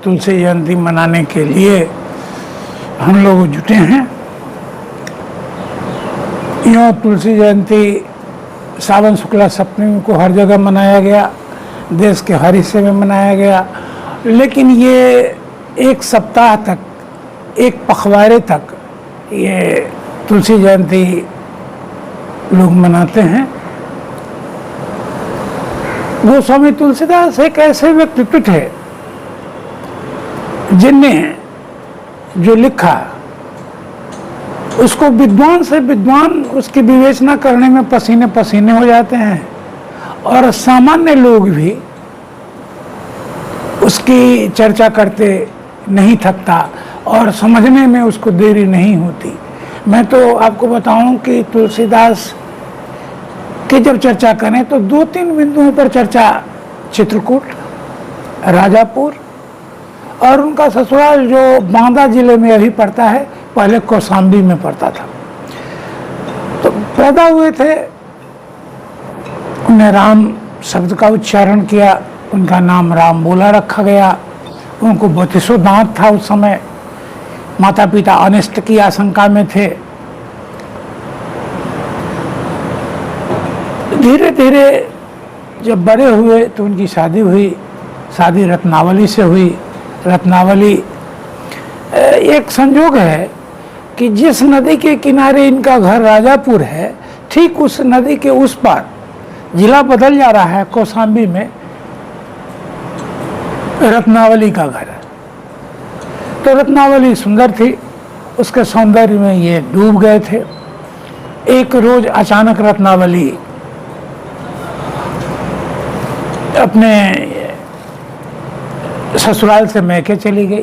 तुलसी जयंती मनाने के लिए हम लोग जुटे हैं। यूँ तुलसी जयंती सावन शुक्ला सप्तमी को हर जगह मनाया गया, देश के हर हिस्से में मनाया गया, लेकिन ये एक सप्ताह तक, एक पखवाड़े तक ये तुलसी जयंती लोग मनाते हैं। गोस्वामी तुलसीदास एक ऐसे व्यक्तित्व थे जिनने जो लिखा उसको विद्वान से विद्वान उसकी विवेचना करने में पसीने पसीने हो जाते हैं, और सामान्य लोग भी उसकी चर्चा करते नहीं थकता और समझने में उसको देरी नहीं होती। मैं तो आपको बताऊं कि तुलसीदास की जब चर्चा करें तो 2-3 बिंदुओं पर चर्चा, चित्रकूट, राजापुर और उनका ससुराल जो बांदा जिले में अभी पड़ता है, पहले कौशाम्बी में पड़ता था। तो पैदा हुए थे, उन्हें राम शब्द का उच्चारण किया, उनका नाम राम बोला रखा गया। उनको 32 दांत था उस समय, माता पिता अनिष्ट की आशंका में थे। धीरे धीरे जब बड़े हुए तो उनकी शादी हुई, शादी रत्नावली से हुई। रत्नावली एक संजोग है कि जिस नदी के किनारे इनका घर राजापुर है, ठीक उस नदी के उस पार, जिला बदल जा रहा है, कौशाम्बी में रत्नावली का घर है। तो रत्नावली सुंदर थी, उसके सौंदर्य में ये डूब गए थे। एक रोज अचानक रत्नावली अपने ससुराल से मैके चली गई।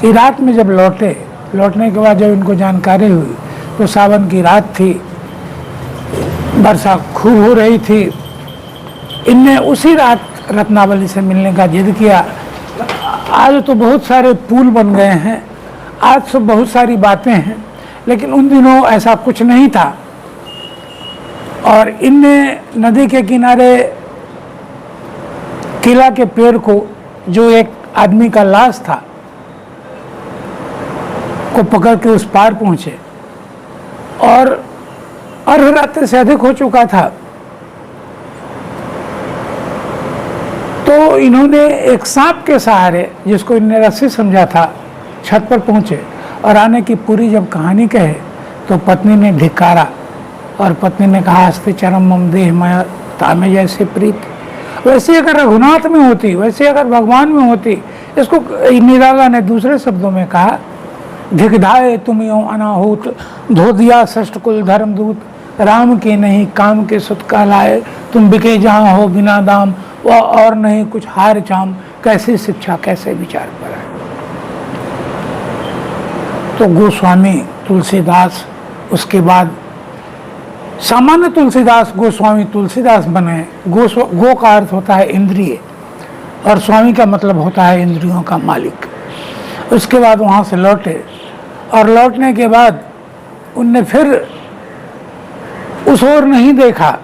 कि रात में जब लौटने के बाद जब इनको जानकारी हुई तो सावन की रात थी, वर्षा खूब हो रही थी। इनने उसी रात रत्नावली से मिलने का जिद किया। आज तो बहुत सारे पुल बन गए हैं, आज तो बहुत सारी बातें हैं, लेकिन उन दिनों ऐसा कुछ नहीं था। और इनने नदी के किनारे केला के पेड़ को, जो एक आदमी का लाश था, को पकड़ के उस पार पहुंचे, और अर्धरात्रि से अधिक हो चुका था। तो इन्होंने एक सांप के सहारे, जिसको इन्होंने रस्सी समझा था, छत पर पहुंचे और आने की पूरी जब कहानी कहे तो पत्नी ने धिक्कारा और पत्नी ने कहा, अस्ति चरम मम देह मैं तामे जैसे प्रीत। वैसे अगर रघुनाथ में होती, वैसे अगर भगवान में होती। इसको निराला ने दूसरे शब्दों में कहा, धिकधाए तुम यो अनाहूत, धो दिया षष्ठ कुल धर्मदूत, राम के नहीं काम के सुत कहलाए, तुम बिके जहाँ हो बिना दाम, वह और नहीं कुछ हार चाम, कैसी शिक्षा कैसे विचार पर है। तो गोस्वामी तुलसीदास उसके बाद सामान्य तुलसीदास गोस्वामी तुलसीदास बने। गो का अर्थ होता है इंद्रिय, और स्वामी का मतलब होता है इंद्रियों का मालिक। उसके बाद वहाँ से लौटे, और लौटने के बाद उनने फिर उस ओर नहीं देखा,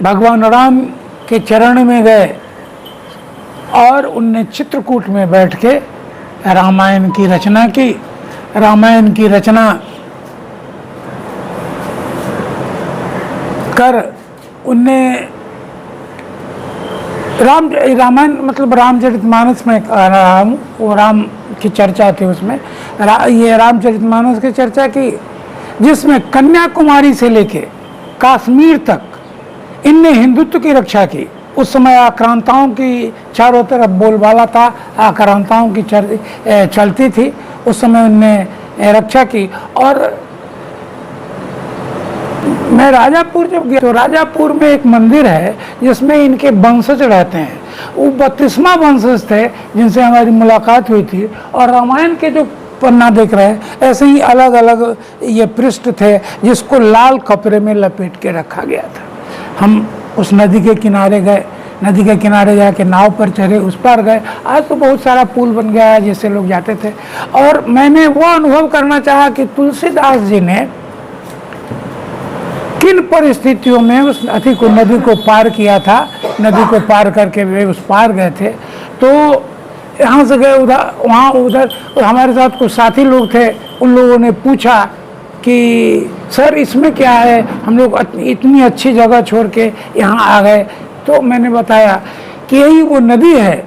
भगवान राम के चरण में गए और उनने चित्रकूट में बैठ के रामायण की रचना की। रामायण की रचना कर उनने रामायण मतलब रामचरितमानस में कह रहा हूँ, वो राम की चर्चा थी उसमें। ये रामचरितमानस की चर्चा की, जिसमें कन्याकुमारी से लेके कश्मीर तक इनने हिंदुत्व की रक्षा की। उस समय आक्रांताओं की चारों तरफ बोलबाला था, आक्रांताओं की चलती थी, उस समय उनने रक्षा की। और मैं राजापुर जब गया तो राजापुर में एक मंदिर है जिसमें इनके वंशज रहते हैं। वो 32वां वंशज थे जिनसे हमारी मुलाकात हुई थी। और रामायण के जो पन्ना देख रहे हैं, ऐसे ही अलग अलग ये पृष्ठ थे जिसको लाल कपड़े में लपेट के रखा गया था। हम उस नदी के किनारे गए, नदी के किनारे जाके नाव पर चढ़े, उस पार गए। आज तो बहुत सारा पुल बन गया है जिससे लोग जाते थे। और मैंने वो अनुभव करना चाहा कि तुलसीदास जी ने किन परिस्थितियों में उस नदी को पार किया था। नदी को पार करके वे उस पार गए थे। तो यहाँ से गए उधर, वहाँ उधर हमारे साथ कुछ साथी लोग थे, उन लोगों ने पूछा कि सर इसमें क्या है, हम लोग इतनी अच्छी जगह छोड़ के यहाँ आ गए। तो मैंने बताया कि यही वो नदी है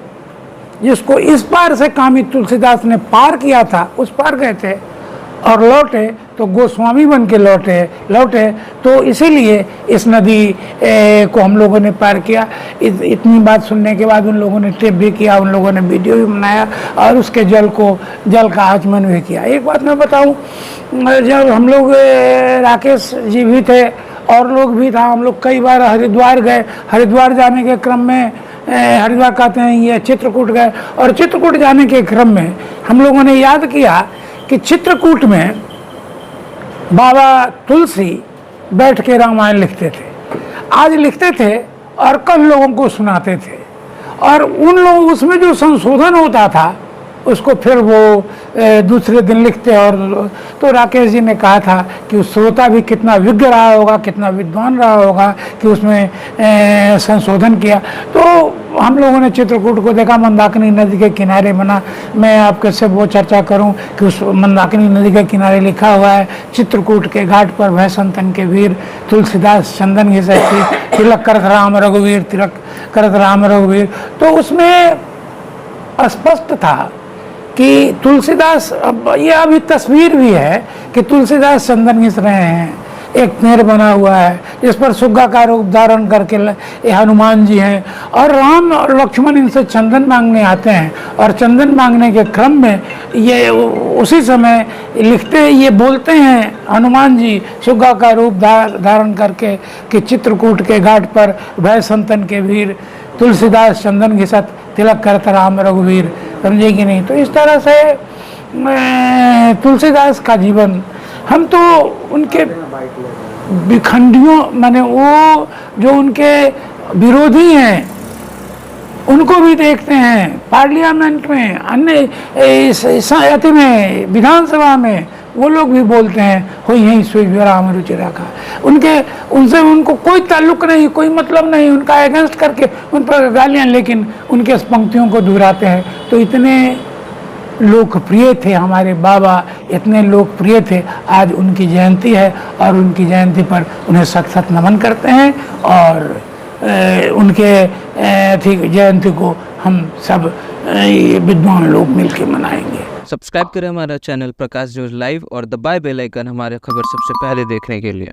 जिसको इस पार से कामी तुलसीदास ने पार किया था, उस पार गए थे और लौटे तो गोस्वामी बन के लौटे। तो इसीलिए इस नदी को हम लोगों ने पार किया। इतनी बात सुनने के बाद उन लोगों ने टेप भी किया, उन लोगों ने वीडियो भी बनाया और उसके जल का आचमन भी किया। एक बात मैं बताऊं, जब हम लोग राकेश जी भी थे और लोग भी था, हम लोग कई बार हरिद्वार गए। हरिद्वार जाने के क्रम में, हरिद्वार कहते हैं ये, चित्रकूट गए और चित्रकूट जाने के क्रम में हम लोगों ने याद किया कि चित्रकूट में बाबा तुलसी बैठ के रामायण लिखते थे, आज लिखते थे और कल लोगों को सुनाते थे, और उन लोग उसमें जो संशोधन होता था उसको फिर वो दूसरे दिन लिखते। और तो राकेश जी ने कहा था कि उस श्रोता भी कितना विज्ञ रहा होगा, कितना विद्वान रहा होगा कि उसमें संशोधन किया। तो हम लोगों ने चित्रकूट को देखा, मंदाकिनी नदी के किनारे बना। मैं आपके से वो चर्चा करूं कि उस मंदाकिनी नदी के किनारे लिखा हुआ है, चित्रकूट के घाट पर भय संतन के वीर तुलसीदास चंदन घिसै तिलक करत राम रघुवीर, तिलक करत राम रघुवीर। तो उसमें स्पष्ट था कि तुलसीदास, ये अभी तस्वीर भी है कि तुलसीदास चंदन घिस रहे हैं। एक पेड़ बना हुआ है जिस पर सुग्गा का रूप धारण करके ये हनुमान जी हैं, और राम और लक्ष्मण इनसे चंदन मांगने आते हैं, और चंदन मांगने के क्रम में ये उसी समय लिखते, ये बोलते हैं हनुमान जी सुग्गा का रूप धारण करके कि चित्रकूट के घाट पर भय संतन के वीर तुलसीदास चंदन घिसत तिलक करत राम रघुवीर। समझे कि नहीं? तो इस तरह से तुलसीदास का जीवन, हम तो उनके विखंडियों, माने वो जो उनके विरोधी हैं उनको भी देखते हैं, पार्लियामेंट में, अन्य में, विधानसभा में वो लोग भी बोलते हैं हो यही सूर्य राम रुचिरा का। उनसे उनको कोई ताल्लुक नहीं, कोई मतलब नहीं, उनका अगेंस्ट करके उन पर गालियाँ, लेकिन उनके पंक्तियों को दोहराते हैं। तो इतने लोकप्रिय थे हमारे बाबा, इतने लोकप्रिय थे। आज उनकी जयंती है और उनकी जयंती पर उन्हें सत सत नमन करते हैं, और उनके जयंती को हम सब विद्वान लोग मिलकर मनाएंगे। सब्सक्राइब करें हमारा चैनल प्रकाश न्यूज़ लाइव और दबाए बेल आइकन हमारे खबर सबसे पहले देखने के लिए।